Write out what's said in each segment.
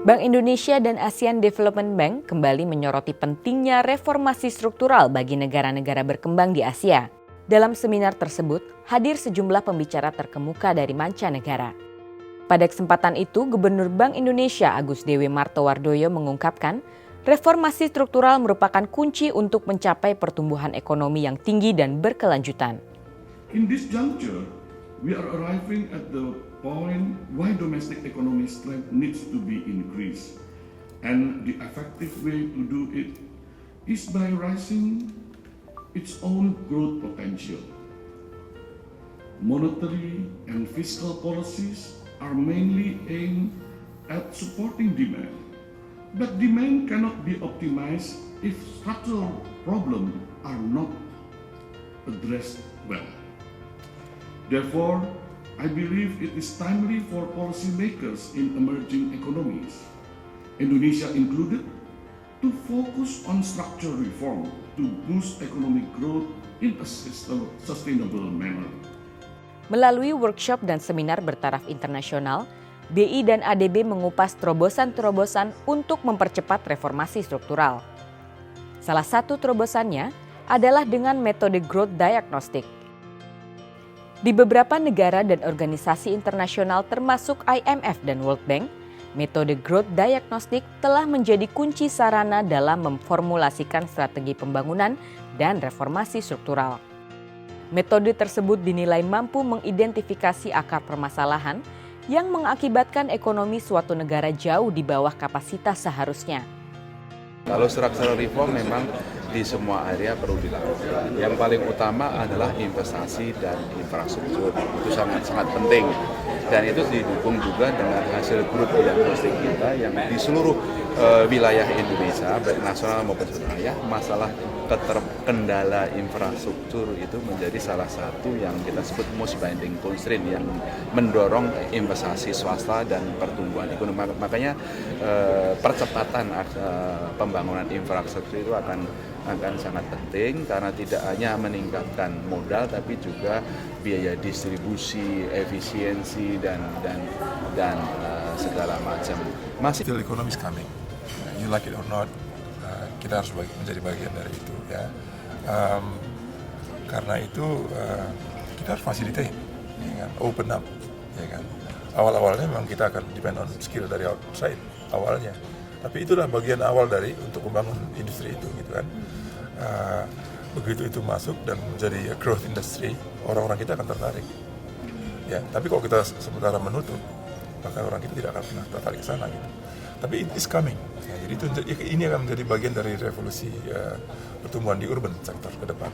Bank Indonesia dan ASEAN Development Bank kembali menyoroti pentingnya reformasi struktural bagi negara-negara berkembang di Asia. Dalam seminar tersebut, hadir sejumlah pembicara terkemuka dari mancanegara. Pada kesempatan itu, Gubernur Bank Indonesia Agus Dewi Martowardoyo mengungkapkan, reformasi struktural merupakan kunci untuk mencapai pertumbuhan ekonomi yang tinggi dan berkelanjutan. In this juncture, we are arriving at the point why domestic economic strength needs to be increased, and the effective way to do it is by raising its own growth potential. Monetary and fiscal policies are mainly aimed at supporting demand, but demand cannot be optimized if structural problems are not addressed well. Therefore, I believe it is timely for policymakers in emerging economies, Indonesia included, to focus on structural reform to boost economic growth in a sustainable manner. Melalui workshop dan seminar bertaraf internasional, BI dan ADB mengupas terobosan-terobosan untuk mempercepat reformasi struktural. Salah satu terobosannya adalah dengan metode growth diagnostic. Di beberapa negara dan organisasi internasional termasuk IMF dan World Bank, metode growth diagnostic telah menjadi kunci sarana dalam memformulasikan strategi pembangunan dan reformasi struktural. Metode tersebut dinilai mampu mengidentifikasi akar permasalahan yang mengakibatkan ekonomi suatu negara jauh di bawah kapasitas seharusnya. Kalau structural reform memang di semua area perlu dilakukan. Yang paling utama adalah investasi dan infrastruktur. Itu sangat penting. Dan itu didukung juga dengan hasil grup diagnostik kita yang di seluruh wilayah Indonesia, baik nasional maupun wilayah, masalah kendala infrastruktur itu menjadi salah satu yang kita sebut most binding constraint yang mendorong investasi swasta dan pertumbuhan ekonomi. Makanya percepatan pembangunan infrastruktur itu akan sangat penting karena tidak hanya meningkatkan modal tapi juga biaya distribusi, efisiensi dan segala macam. Still economy is coming. You like it or not, kita harus menjadi bagian dari itu ya. Karena itu kita harus facilitate, ya kan? Open up, ya kan. Awal-awalnya memang kita akan depend on skill dari outside awalnya. Tapi itulah bagian awal dari untuk membangun industri itu, gitu kan. Begitu itu masuk dan menjadi growth industry, orang-orang kita akan tertarik. Ya, tapi kalau kita sementara menutup, maka orang kita tidak akan pernah tertarik ke sana, gitu. Tapi it is coming. Ya, jadi itu ini akan menjadi bagian dari revolusi pertumbuhan di urban sector ke depan.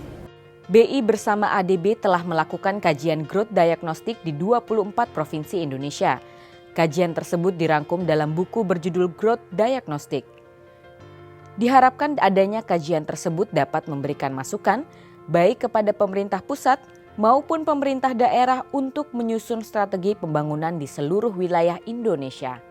BI bersama ADB telah melakukan kajian growth diagnostik di 24 provinsi Indonesia. Kajian tersebut dirangkum dalam buku berjudul Growth Diagnostic. Diharapkan adanya kajian tersebut dapat memberikan masukan baik kepada pemerintah pusat maupun pemerintah daerah untuk menyusun strategi pembangunan di seluruh wilayah Indonesia.